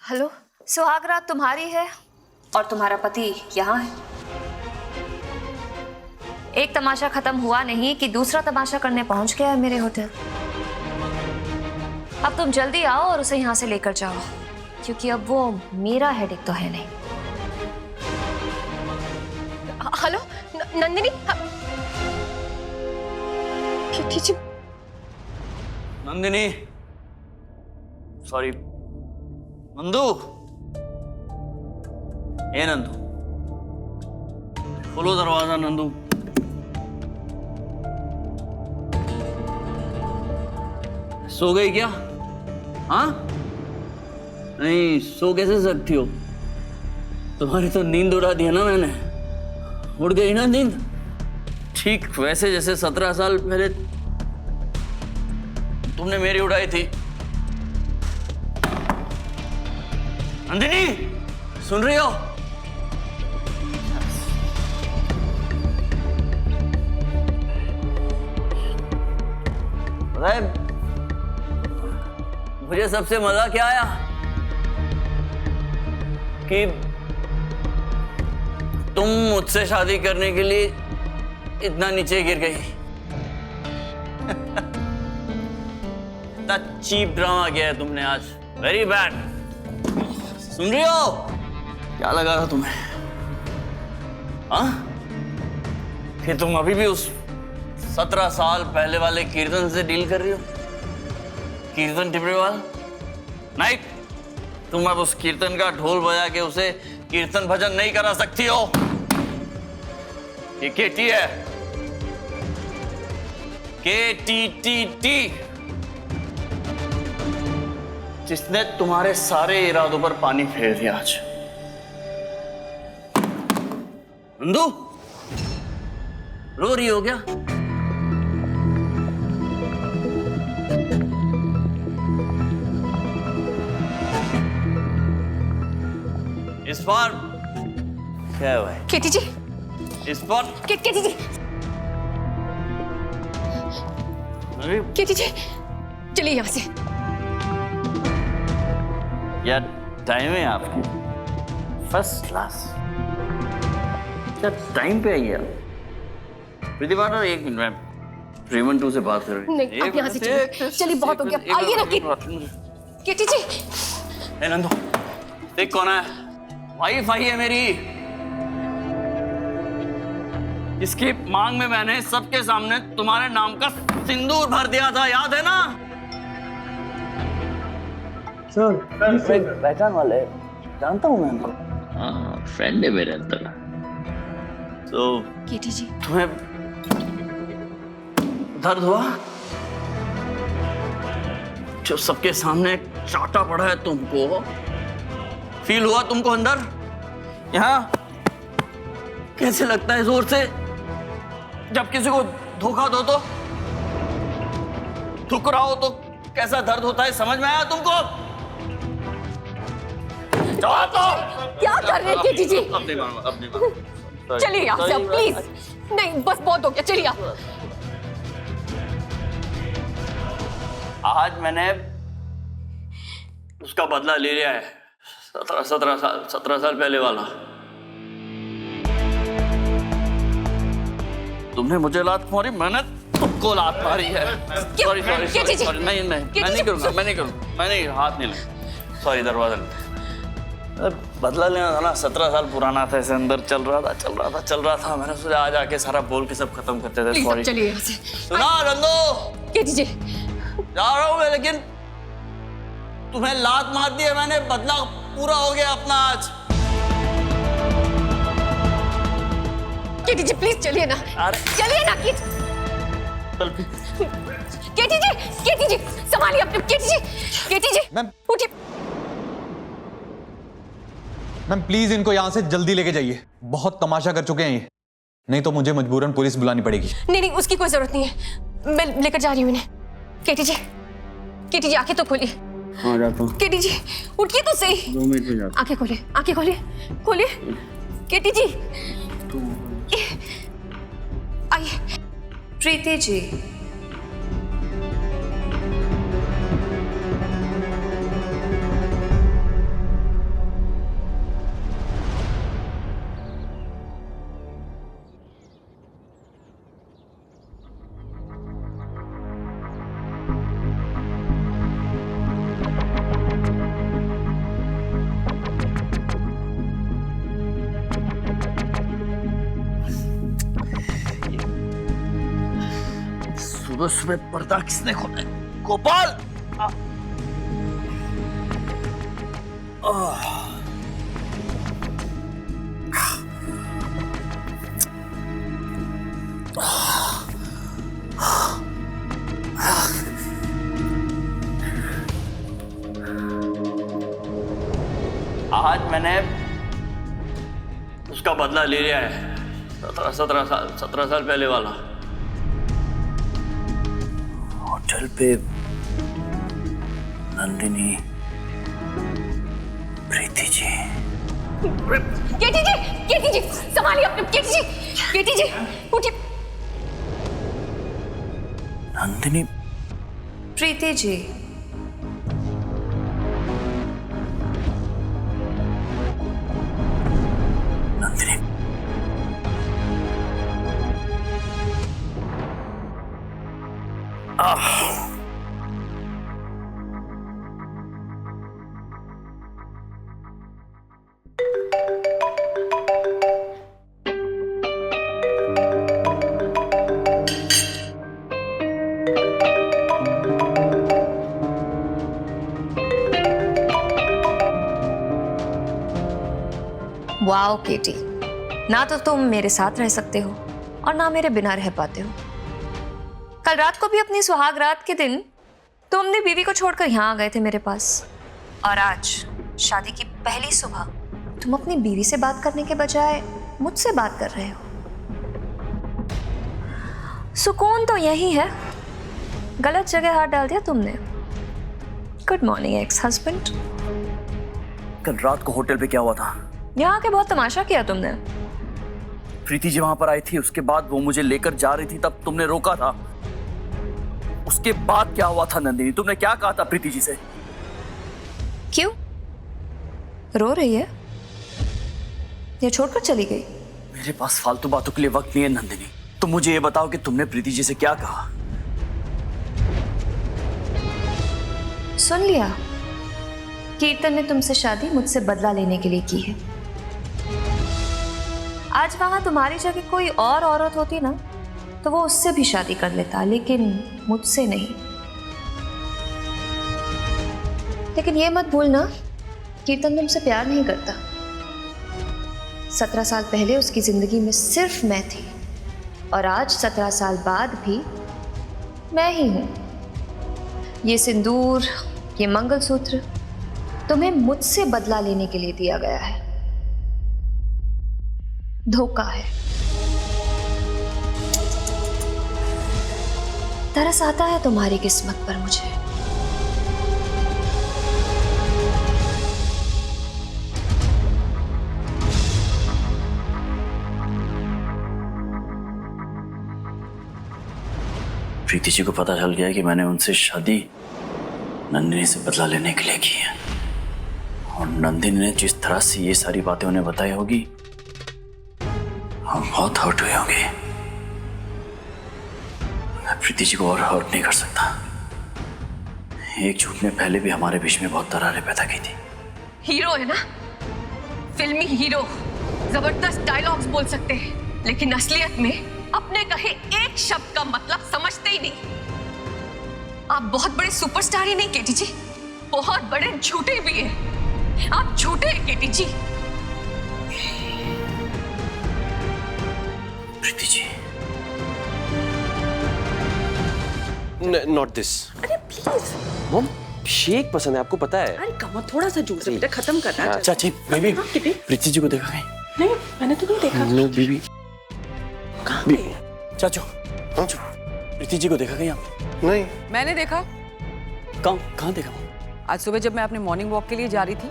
Hello, सुहागरात तुम्हारी है और तुम्हारा पति यहाँ है। एक तमाशा खत्म हुआ नहीं कि दूसरा तमाशा करने पहुंच गया है मेरे होटल। अब तुम जल्दी आओ और उसे यहाँ से लेकर जाओ, क्योंकि अब वो मेरा हेडेक तो है नहीं। हेलो नंदिनी, किटी जी। नंदिनी, सॉरी नंदू। ए नंदू, खोलो दरवाजा। नंदू, सो गई क्या? हाँ, नहीं सो कैसे सकती हो? तुम्हारी तो नींद उड़ा दी है ना मैंने। उड़ गई ना नींद, ठीक वैसे जैसे 17 साल पहले तुमने मेरी उड़ाई थी। नंदिनी, सुन रही हो? पता है मुझे सबसे मजा क्या आया? कि तुम मुझसे शादी करने के लिए इतना नीचे गिर गई। इतना चीप ड्रामा किया है तुमने आज, वेरी बैड। सुन रही हो? क्या लगा था तुम्हें? हाँ, फिर तुम अभी भी उस 17 साल पहले वाले कीर्तन से डील कर रही हो? कीर्तन टिपरेवाल नहीं, तुम अब उस कीर्तन का ढोल बजा के उसे कीर्तन भजन नहीं करा सकती हो। ये केटी है, KTTT, जिसने तुम्हारे सारे इरादों पर पानी फेर दिया आज। नंदू, रो रही हो क्या? इस बार क्या है भाई? केटी जी, इस बार केटी जी, अरे केटी जी, चलिए यहाँ से। यार टाइम है आपकी, फर्स्ट क्लास। क्या टाइम पे आई है? प्रतिभा, एक मिनट, मैं रेमन 2 से बात कर रही हूँ। नहीं, आप यहाँ से चलिए। चलिए, बहुत हो गया, आइए ना। केटी जी। ए नंदू, देख कौन है? वाइफ आई है मेरी। इसकी मांग में मैंने सबके सामने तुम्हारे नाम का सिंदूर भर दिया था, याद है ना? सर, पहचान वाले, जानता हूँ मैं उनको। हाँ, फ्रेंड है मेरे अंदर। तो केटी जी, तुम्हें दर्द हुआ? जो सबके सामने चाटा पड़ा है तुमको, फील हुआ तुमको अंदर? यहाँ कैसे लगता है जोर से जब किसी को धोखा दो तो? ठुकराओ तो कैसा दर्द होता है, समझ में आया तुमको? जवाब दो। क्या कर रहे हैं केटी जी? अब नहीं मारूंगा, अब नहीं मारूंगा। चलिए यहाँ से प्लीज। नहीं, बस बहुत हो गया, चलिए आप। आज मैंने उसका बदला ले लिया है, 17 साल पहले वाला। तुमने मुझे लात मारी, मैंने तुमको लात मारी है। सॉरी, नहीं, मैं नहीं करूंगा, मैं नहीं, हाथ नहीं लगा। सॉरी, दरवाजा बदला लेना था ना, 17 साल पुराना था, ऐसे अंदर चल रहा था। मैंने सोचा आज आके सारा बोल के सब खत्म करते थे। सॉरी, चलिए यहाँ से। सुना नंदू, केटी जी, जा रहा हूँ मैं, लेकिन तुम्हें लात मार दी है मैंने, बदला पूरा हो गया अपना आज। केटी जी प्लीज चलिए ना। अरे चलिए ना केटी। चल केटी जी संभालिए अपने। केटी जी मैम, उठिए। मैम प्लीज इनको यहाँ से जल्दी लेके जाइए, बहुत तमाशा कर चुके हैं ये, नहीं तो मुझे मजबूरन पुलिस बुलानी पड़ेगी। नहीं, उसकी कोई जरूरत नहीं है, मैं लेकर जा रही हूँ इन्हें। केटी जी आंखें तो खोलिए। हाँ, जाता हूँ। केटी जी उठिए तो सही। 2 मिनट में जाता आंखें खोलिए। केटी जी आइए। प्रीति जी, सुबह सुबह पर्दा किसने खोला है? गोपाल! आज मैंने उसका बदला ले लिया है। 17 साल पहले वाला। होटल पे नंदिनी, प्रीति जी। केटी जी संभालिए अपने। केटी जी उठिए। नंदिनी, प्रीति जी, नंदिनी। वाओ केटी, ना तो तुम मेरे साथ रह सकते हो और ना मेरे बिना रह पाते हो। कल रात को भी अपनी सुहाग रात के दिन तुम अपनी बीवी को छोड़कर यहाँ आ गए थे मेरे पास, और आज शादी की पहली सुबह तुम अपनी बीवी से बात करने के बजाय मुझसे बात कर रहे हो। सुकून तो यही है, गलत जगह हाथ डाल दिया तुमने। Good morning ex husband. कल रात को होटल पे क्या हुआ था? यहाँ के बहुत तमाशा किया तुमने। प्रीति जी वहां पर आई थी, उसके बाद वो मुझे लेकर जा रही थी, तब तुमने रोका था। उसके बाद क्या हुआ था नंदिनी? तुमने क्या कहा था प्रीति जी से? क्यों रो रही है या छोड़कर चली गई? मेरे पास फालतू बातों के लिए वक्त नहीं है नंदिनी। तुम मुझे ये बताओ कि तुमने प्रीति जी से क्या कहा? सुन लिया, कीर्तन ने तुमसे शादी मुझसे बदला लेने के लिए की है। आज वहां तुम्हारी जगह कोई और औरत होती ना तो वो उससे भी शादी कर लेता, लेकिन मुझसे नहीं। लेकिन ये मत भूलना, कीर्तन तुमसे प्यार नहीं करता। 17 साल पहले उसकी जिंदगी में सिर्फ मैं थी, और आज 17 साल बाद भी मैं ही हूं। ये सिंदूर, ये मंगलसूत्र तुम्हें मुझसे बदला लेने के लिए दिया गया है। धोखा है। तरस आता है तुम्हारी किस्मत पर मुझे। प्रीति जी को पता चल गया कि मैंने उनसे शादी नंदिनी से बदला लेने के लिए की है, और नंदिनी ने जिस तरह से ये सारी बातें उन्हें बताई होगी, हम बहुत हर्ट हुए होंगे। मैं प्रीति जी को और हर्ट नहीं कर सकता। एक झूठ ने पहले भी हमारे बीच में बहुत दरारें पैदा की थी। हीरो है ना, फिल्मी हीरो, जबरदस्त डायलॉग्स बोल सकते हैं, लेकिन असलियत में अपने कहे एक शब्द का मतलब समझते ही नहीं। आप बहुत बड़े सुपरस्टार ही नहीं केटी जी, बहुत बड़े झूठे भी हैं। आप झूठे हैं केटी जी। Preeti ji, not this. अरे प्लीज मॉम, शेक पसंद है, आपको पता है। अरे कम थोड़ा सा जूस है बेटा, खत्म करना है। चाची, बेबी, हाँ, किटी? प्रीति जी को देखा कहीं? नहीं, मैंने तो नहीं देखा। No baby. कहाँ पे? चाचू, प्रीति जी को देखा कहीं आप? नहीं। मैंने देखा। कहाँ देखा? आज सुबह जब मैं अपने मॉर्निंग वॉक के लिए जा रही थी,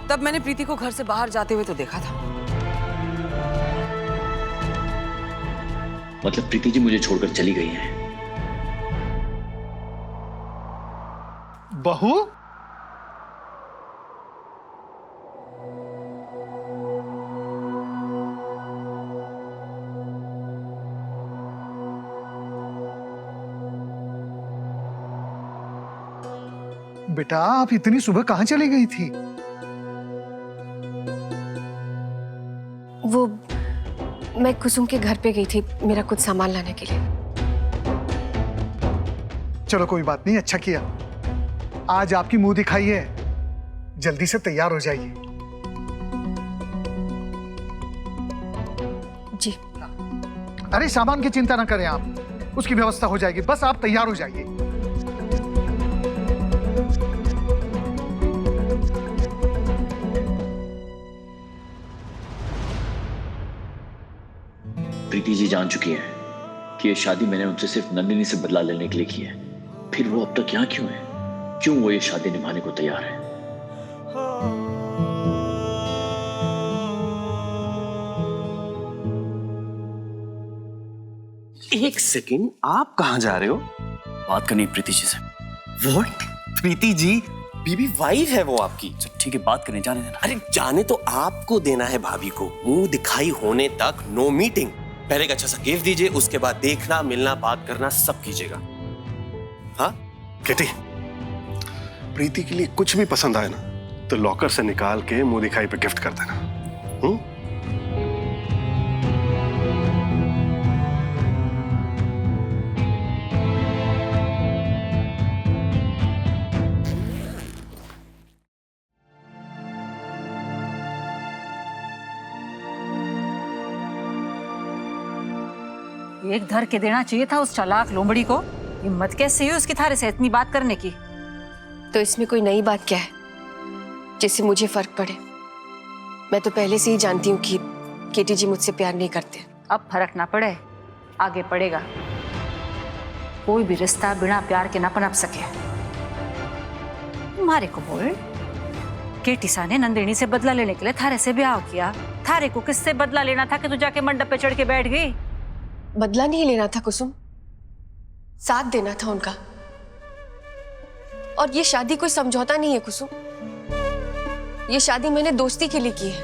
तब मैंने प्रीति को घर से बाहर जाते हुए तो देखा था। मतलब प्रीति जी मुझे छोड़कर चली गई हैं। बहू, बेटा आप इतनी सुबह कहाँ चली गई थी? वो मैं कुसुम के घर पे गई थी मेरा कुछ सामान लाने के लिए। चलो कोई बात नहीं, अच्छा किया। आज आपकी मुंह दिखाई है, जल्दी से तैयार हो जाइए। जी। अरे सामान की चिंता ना करें आप, उसकी व्यवस्था हो जाएगी, बस आप तैयार हो जाइए। प्रीति जी जान चुकी है कि ये शादी मैंने उनसे सिर्फ नंदिनी से बदला लेने के लिए की है। फिर वो अब तक यहाँ क्यों है? क्यों वो ये शादी निभाने को तैयार है? एक सेकंड, आप कहां जा रहे हो? बात करनी है प्रीति जी से। What? Preeti ji Bibi wife है वो आपकी। ठीक है, बात करने जाने देना। अरे जाने तो आपको देना है भाभी को, मुंह दिखाई होने तक नो मीटिंग। पहले एक अच्छा सा गिफ्ट दीजिए, उसके बाद देखना, मिलना, बात करना सब कीजिएगा। हाँ किटी, प्रीति के लिए कुछ भी पसंद आए ना तो लॉकर से निकाल के मुंह दिखाई पे गिफ्ट कर देना। एक धर के देना चाहिए था उस चालाक लोमड़ी को। हिम्मत कैसे हुई उसकी थारे से इतनी बात करने की? तो इसमें कोई नई बात क्या है जिससे मुझे फर्क पड़े? मैं तो पहले से ही जानती हूँ कि केटी जी मुझसे प्यार नहीं करते। अब फर्क ना पड़े, आगे पड़ेगा। कोई भी रिश्ता बिना प्यार के ना पनप सके। तुम्हारे को बोल, केटी सा ने नंदिनी से बदला लेने के लिए थारे से ब्याह किया। थारे को किससे बदला लेना था कि तू जाके मंडप पे चढ़ के बैठ गई? बदला नहीं लेना था कुसुम, साथ देना था उनका। और ये शादी कोई समझौता नहीं है कुसुम, ये शादी मैंने दोस्ती के लिए की है,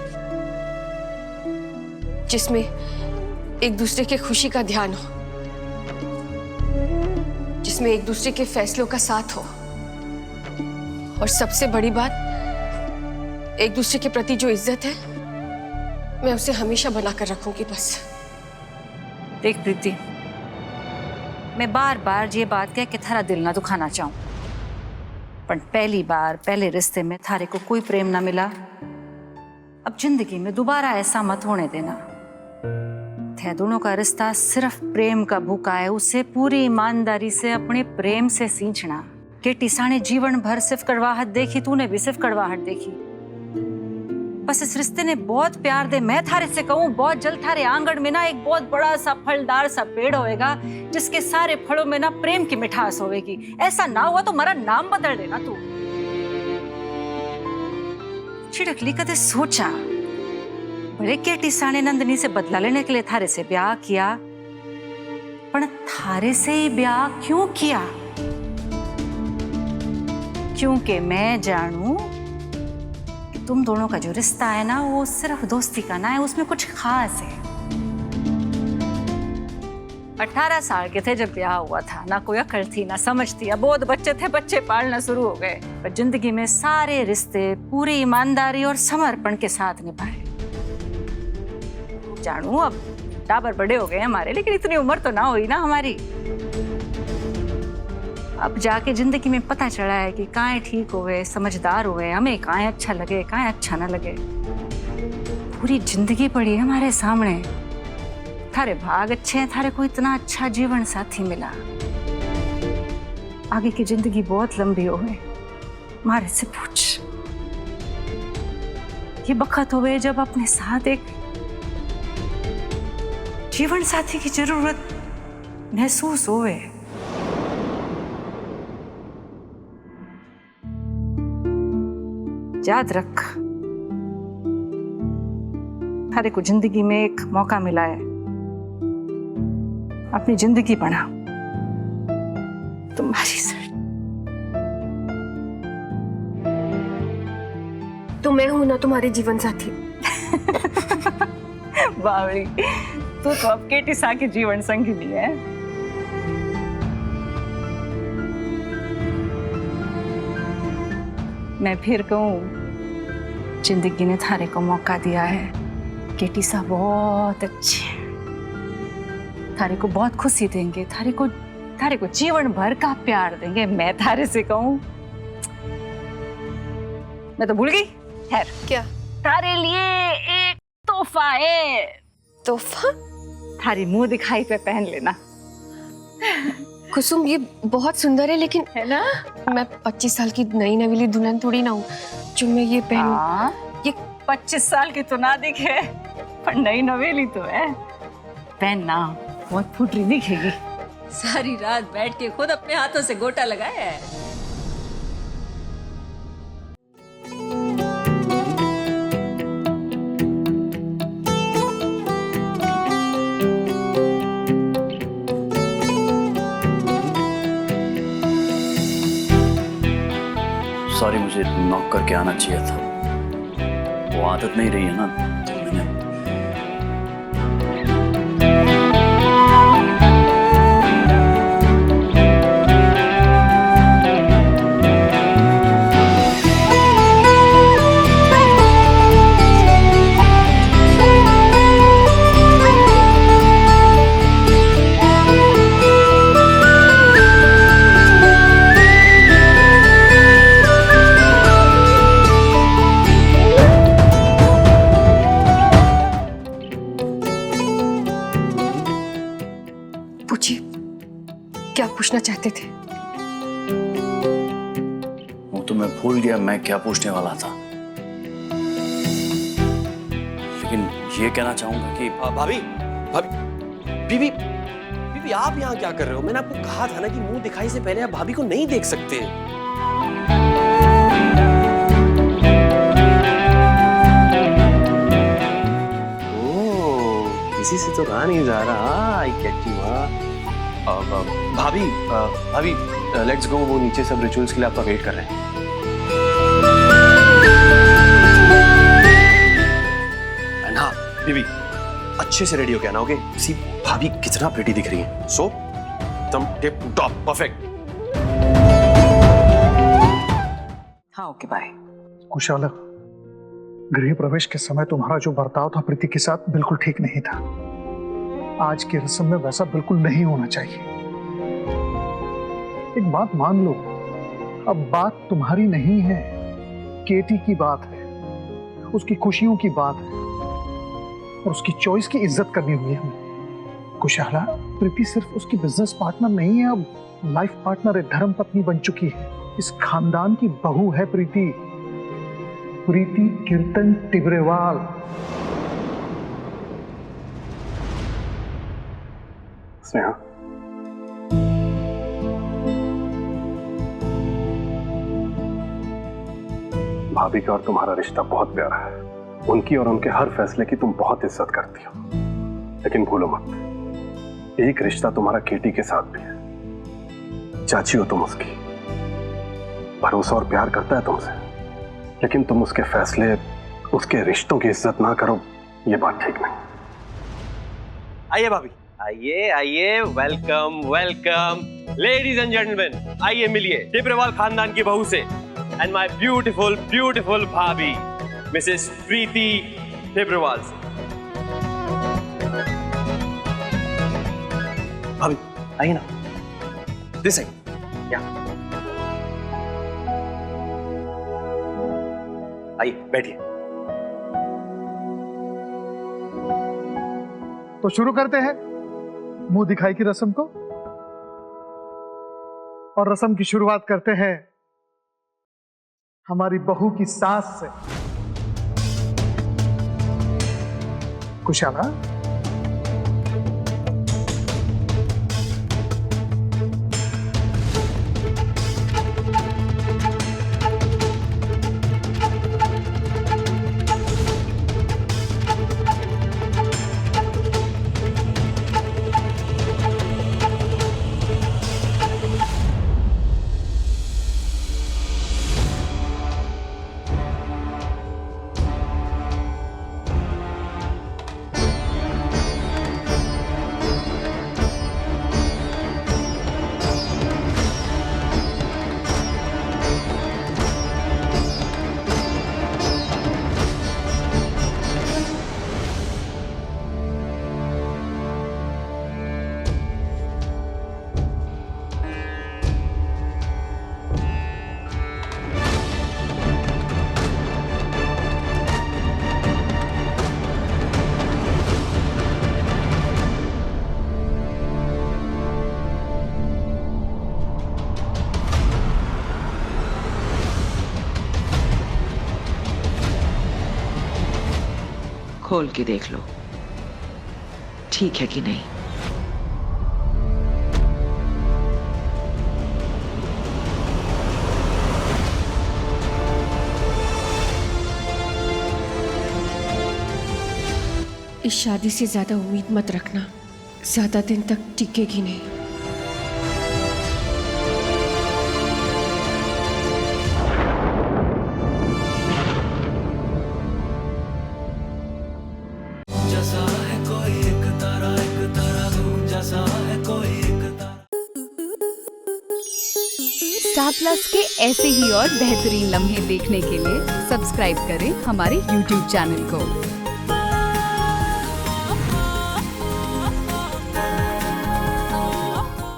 जिसमें एक दूसरे के खुशी का ध्यान हो, जिसमें एक दूसरे के फैसलों का साथ हो, और सबसे बड़ी बात, एक दूसरे के प्रति जो इज्जत है मैं उसे हमेशा बनाकर रखूंगी। बस देख प्रीति, मैं बार बार ये बात कह के थारा दिल ना दुखाना चाहूं, पर पहली बार पहले रिश्ते में थारे को कोई प्रेम ना मिला। अब जिंदगी में दोबारा ऐसा मत होने देना। थे दोनों का रिश्ता सिर्फ प्रेम का भूखा है, उसे पूरी ईमानदारी से अपने प्रेम से सींचना। केटी सा ने जीवन भर सिर्फ कड़वाहट देखी, तूने भी सिर्फ कड़वाहट देखी। बस इस रिश्ते ने बहुत प्यार दे। मैं थारे से कहूँ, बहुत जल्द थारे आंगन में ना एक बहुत बड़ा सा फलदार सा पेड़ होएगा, जिसके सारे फलों में ना प्रेम की मिठास होएगी। ऐसा ना हुआ तो मेरा नाम बदल देना तू। छिड़कली कदे सोचा बड़े केटी सा ने नंदिनी से बदला लेने के लिए थारे से ब्याह किया, पर थारे से ही ब्याह क्यों किया? क्योंकि मैं जानू तुम दोनों का जो रिश्ता है ना, वो सिर्फ दोस्ती का ना है, उसमें कुछ खास है। 18 साल के थे जब ब्याह हुआ था, ना कोई अकल थी ना समझ थी। अब बहुत बच्चे थे, बच्चे पालना शुरू हो गए। पर जिंदगी में सारे रिश्ते पूरी ईमानदारी और समर्पण के साथ निभाए। जानू अब टाबर बड़े हो गए हमारे, लेकिन इतनी उम्र तो ना हुई ना हमारी। अब जाके जिंदगी में पता चला है कि काहे ठीक हुए, समझदार हुए, हमें काहे अच्छा लगे, काहे अच्छा ना लगे। पूरी जिंदगी पड़ी है हमारे सामने। थारे भाग अच्छे हैं, थारे को इतना अच्छा जीवन साथी मिला। आगे की जिंदगी बहुत लंबी हो गई। मारे से पूछ, ये बखत हुए जब अपने साथ एक जीवन साथी की जरूरत महसूस होवे। याद रख, हर एक को जिंदगी में एक मौका मिला है, अपनी जिंदगी बना। तुम्हारी सर तो मैं हूं ना तुम्हारे जीवन साथी। बावली, तू तो अब केटी सा की जीवन संगिनी है। मैं फिर कहूं, जिंदगी ने थारे को मौका दिया है। केटी सा बहुत अच्छे हैं, थारे को बहुत खुशी देंगे, थारे को थारे को जीवन भर का प्यार देंगे। मैं थारे से कहूं, मैं तो भूल गई। खैर, क्या थारे लिए एक तोहफा है। तोहफा? थारी मुंह दिखाई पे पहन लेना। कुसुम, ये बहुत सुंदर है, लेकिन है ना? मैं 25 साल की नई नवीली दुल्हन थोड़ी ना हूँ जो मैं ये पहनूं। ये 25 साल की तो ना दिखे, पर नई नवेली तो है। पहनना, बहुत फुटरी दिखेगी। सारी रात बैठ के खुद अपने हाथों से गोटा लगाया है। सॉरी, मुझे नॉक करके आना चाहिए था। वो आदत नहीं रही है ना, तो मैंने पूछिए, क्या पूछना चाहते थे? वो तो मैं भूल गया मैं क्या पूछने वाला था, लेकिन ये कहना चाहूंगा कि भाभी भाभी बीबी बीबी, आप यहाँ क्या कर रहे हो? मैंने आपको कहा था ना कि मुंह दिखाई से पहले आप भाभी को नहीं देख सकते। किसी से तो रहा नहीं जा रहा। I get you. भाभी भाभी, लेट्स गो। वो नीचे सब रिचुअल्स के लिए आपका वेट कर रहे हैं। एंड हाँ बीबी, अच्छे से रेडी हो गया ना? ओके, सी भाभी कितना प्रिटी दिख रही है। सो तुम टिप टॉप परफेक्ट। हाँ, ओके, बाय। कुशाला, गृह प्रवेश के समय तुम्हारा जो बर्ताव था प्रीति के साथ बिल्कुल ठीक नहीं था। आज की रस्म में वैसा बिल्कुल नहीं होना चाहिए। एक बात मान लो, अब बात तुम्हारी नहीं है, केटी की बात है, उसकी खुशियों की बात है, और उसकी चॉइस की इज्जत करनी हुई हमें। कुशाला, प्रीति सिर्फ उसकी बिजनेस पार्टनर नहीं है, अब लाइफ पार्टनर है, धर्म पत्नी बन चुकी है। इस खानदान की बहू है प्रीति। प्रीति कीर्तन टिबरेवाल। स्नेहा, भाभी का और तुम्हारा रिश्ता बहुत प्यारा है। उनकी और उनके हर फैसले की तुम बहुत इज्जत करती हो, लेकिन भूलो मत, एक रिश्ता तुम्हारा केटी के साथ भी है। चाची हो तुम उसकी, भरोसा और प्यार करता है तुमसे, लेकिन तुम उसके फैसले, उसके रिश्तों की इज्जत ना करो, ये बात ठीक नहीं। आइए भाभी, आइए आइए, welcome welcome. Ladies and gentleman, आइए मिलिए टिबरेवाल खानदान की बहू से, एंड माय ब्यूटीफुल ब्यूटीफुल भाभी मिसेस प्रीति टिबरेवाल। भाभी आइए ना, दिस है क्या? आइए बैठिए। तो शुरू करते हैं मुंह दिखाई की रस्म को, और रस्म की शुरुआत करते हैं हमारी बहू की सास से। कुशाला, खोल के देख लो, ठीक है कि नहीं। इस शादी से ज्यादा उम्मीद मत रखना, ज्यादा दिन तक टिकेगी नहीं। स्टार प्लस के ऐसे ही और बेहतरीन लम्हे देखने के लिए सब्सक्राइब करें हमारे YouTube चैनल को।